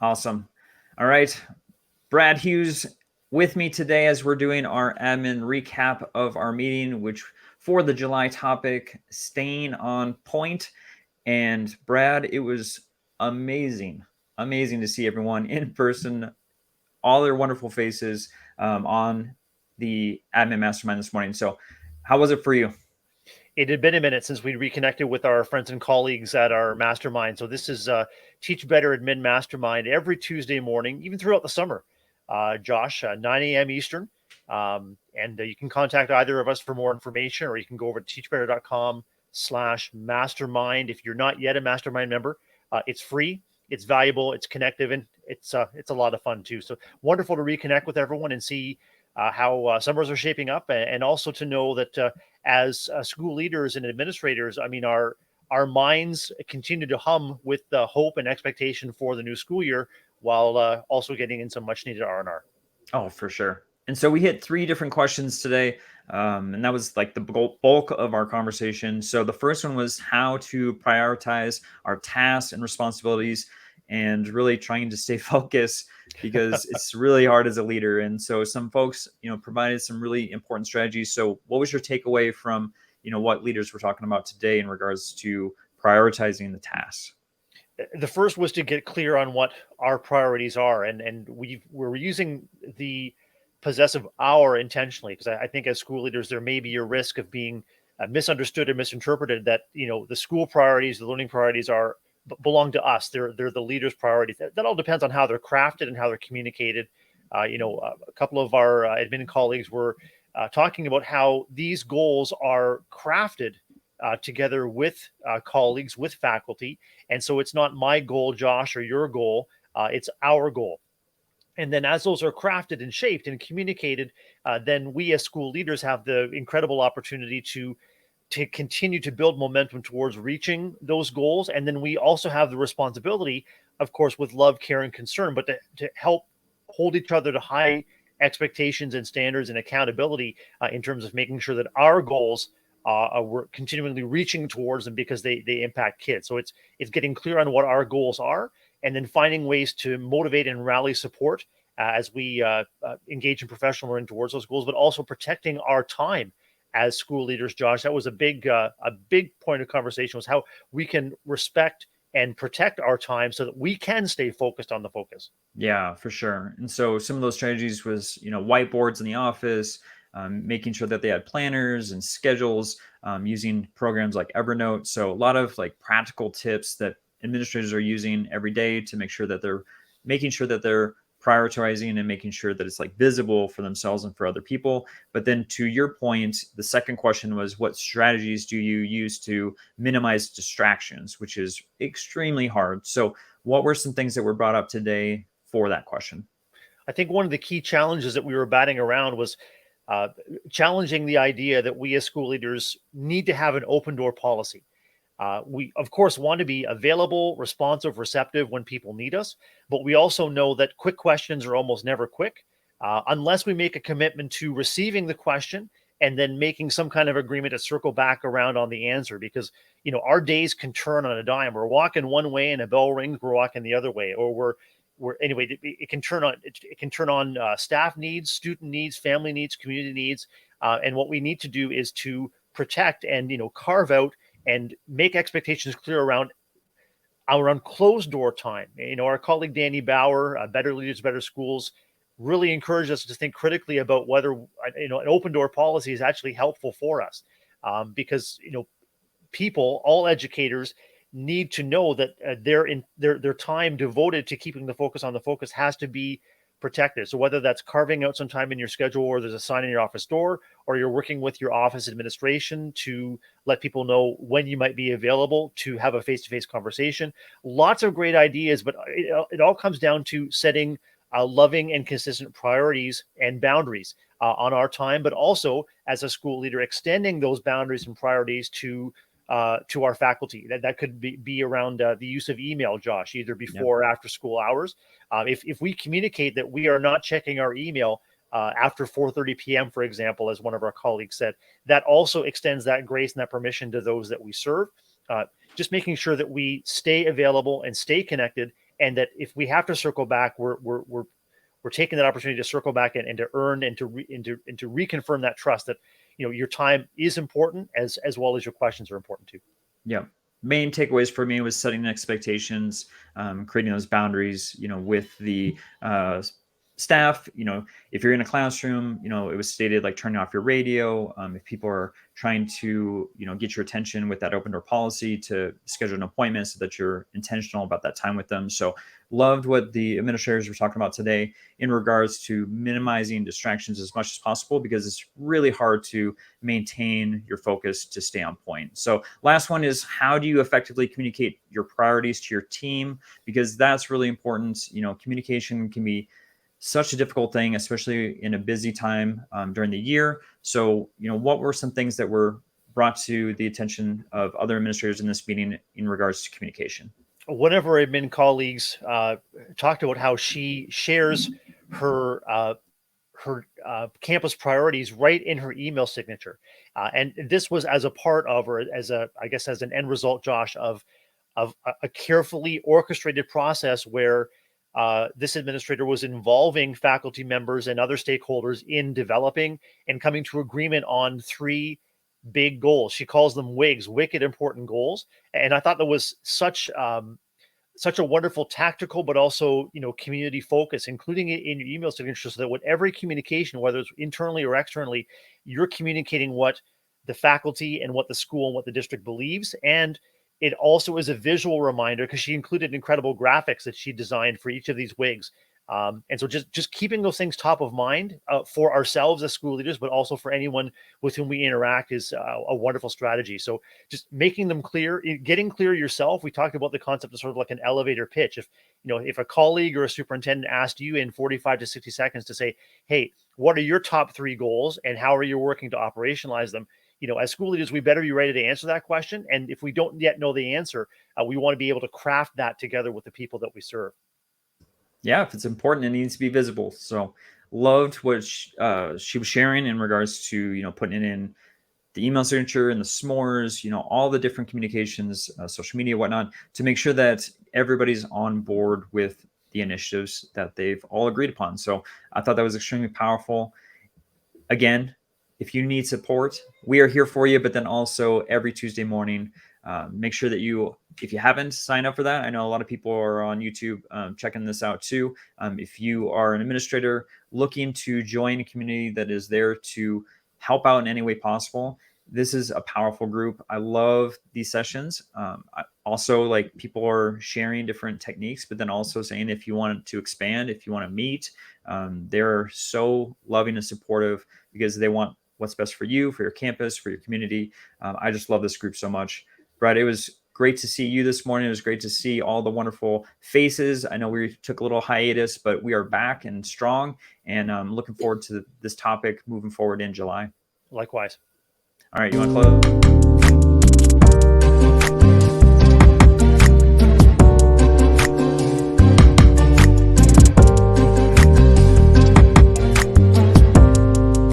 Awesome. All right. Brad Hughes with me today as we're doing our admin recap of our meeting, which for the July topic, staying on point. And Brad, it was amazing, amazing to see everyone in person, all their wonderful faces on the admin mastermind this morning. So how was it for you? It had been a minute since we reconnected with our friends and colleagues at our mastermind. So this is Teach Better Admin Mastermind every Tuesday morning, even throughout the summer. Josh, 9 a.m. Eastern. And you can contact either of us for more information, or you can go over to teachbetter.com/mastermind. If you're not yet a mastermind member, it's free, it's valuable, it's connective, and it's a lot of fun too. So wonderful to reconnect with everyone and see how summers are shaping up, and also to know that as school leaders and administrators, I mean, our minds continue to hum with the hope and expectation for the new school year, while also getting in some much needed R&R. Oh, for sure. And so we hit three different questions today, and that was like the bulk of our conversation. So the first one was how to prioritize our tasks and responsibilities, and really trying to stay focused because it's really hard as a leader. And so some folks, provided some really important strategies. So what was your takeaway from, what leaders were talking about today in regards to prioritizing the tasks? The first was to get clear on what our priorities are, and we're using the possessive our intentionally, because I think as school leaders there may be a risk of being misunderstood or misinterpreted, that the school priorities, the learning priorities belong to us. They're the leaders' priorities. That all depends on how they're crafted and how they're communicated. A couple of our admin colleagues were talking about how these goals are crafted together with colleagues, with faculty. And so it's not my goal, Josh, or your goal, it's our goal. And then as those are crafted and shaped and communicated, then we as school leaders have the incredible opportunity to continue to build momentum towards reaching those goals. And then we also have the responsibility, of course, with love, care, and concern, but to help hold each other to high expectations and standards and accountability in terms of making sure that our goals we're continually reaching towards them, because they impact kids. So it's getting clear on what our goals are, and then finding ways to motivate and rally support as we engage in professional learning towards those goals, but also protecting our time as school leaders. Josh, that was a big point of conversation, was how we can respect and protect our time so that we can stay focused on the focus. Yeah, for sure. And so some of those strategies was, whiteboards in the office, making sure that they had planners and schedules, using programs like Evernote. So a lot of like practical tips that administrators are using every day to make sure that they're making sure that they're prioritizing and making sure that it's like visible for themselves and for other people. But then to your point, the second question was, what strategies do you use to minimize distractions, which is extremely hard. So what were some things that were brought up today for that question? I think one of the key challenges that we were batting around was challenging the idea that we as school leaders need to have an open door policy. We, of course, want to be available, responsive, receptive when people need us, but we also know that quick questions are almost never quick unless we make a commitment to receiving the question and then making some kind of agreement to circle back around on the answer. Because our days can turn on a dime. We're walking one way and a bell rings, we're walking the other way, or we're anyway. It can turn on. It can turn on staff needs, student needs, family needs, community needs, and what we need to do is to protect and carve out and make expectations clear around closed door time. Our colleague Danny Bauer, Better Leaders, Better Schools, really encouraged us to think critically about whether an open door policy is actually helpful for us, because people, all educators, need to know that their time devoted to keeping the focus on the focus has to be protected. So whether that's carving out some time in your schedule, or there's a sign in your office door, or you're working with your office administration to let people know when you might be available to have a face-to-face conversation. Lots of great ideas, but it all comes down to setting loving and consistent priorities and boundaries on our time, but also as a school leader, extending those boundaries and priorities to our faculty. That could be around the use of email, Josh, either before or after school hours. If we communicate that we are not checking our email after 4:30 p.m., for example, as one of our colleagues said, that also extends that grace and that permission to those that we serve. Just making sure that we stay available and stay connected, and that if we have to circle back, we're taking that opportunity to circle back and to earn and to reconfirm that trust that your time is important as well as your questions are important too. Yeah. Main takeaways for me was setting expectations, creating those boundaries, with the staff. If you're in a classroom, it was stated like turning off your radio. If people are trying to, get your attention with that open door policy, to schedule an appointment so that you're intentional about that time with them. So loved what the administrators were talking about today in regards to minimizing distractions as much as possible, because it's really hard to maintain your focus to stay on point. So last one is, how do you effectively communicate your priorities to your team? Because that's really important. Communication can be such a difficult thing, especially in a busy time during the year. So, what were some things that were brought to the attention of other administrators in this meeting in regards to communication? One of our admin colleagues talked about how she shares her campus priorities right in her email signature, and this was as a part of, or as as an end result, Josh, of a carefully orchestrated process where this administrator was involving faculty members and other stakeholders in developing and coming to agreement on 3 big goals. She calls them WIGs, wicked important goals. And I thought that was such a wonderful tactical, but also, community focus, including it in your email signature, so that with every communication, whether it's internally or externally, you're communicating what the faculty and what the school and what the district believes. And it also is a visual reminder, because she included incredible graphics that she designed for each of these WIGs. And so just keeping those things top of mind for ourselves as school leaders, but also for anyone with whom we interact, is a wonderful strategy. So just making them clear, getting clear yourself. We talked about the concept of sort of like an elevator pitch. If a colleague or a superintendent asked you in 45 to 60 seconds to say, hey, what are your top 3 goals and how are you working to operationalize them? As school leaders, we better be ready to answer that question. And if we don't yet know the answer, we want to be able to craft that together with the people that we serve. Yeah, if it's important, it needs to be visible. So loved what she was sharing in regards to, putting it in the email signature and the s'mores, all the different communications, social media, whatnot, to make sure that everybody's on board with the initiatives that they've all agreed upon. So I thought that was extremely powerful. Again, if you need support, we are here for you. But then also every Tuesday morning, make sure that if you haven't signed up for that, I know a lot of people are on YouTube checking this out too. If you are an administrator looking to join a community that is there to help out in any way possible, this is a powerful group. I love these sessions. Also, like, people are sharing different techniques, but then also saying, if you want to expand, if you want to meet, they're so loving and supportive, because they want what's best for you, for your campus, for your community. I just love this group so much. Brad, it was great to see you this morning. It was great to see all the wonderful faces. I know we took a little hiatus, but we are back and strong, and I'm looking forward to this topic moving forward in July. Likewise. All right, you want to close?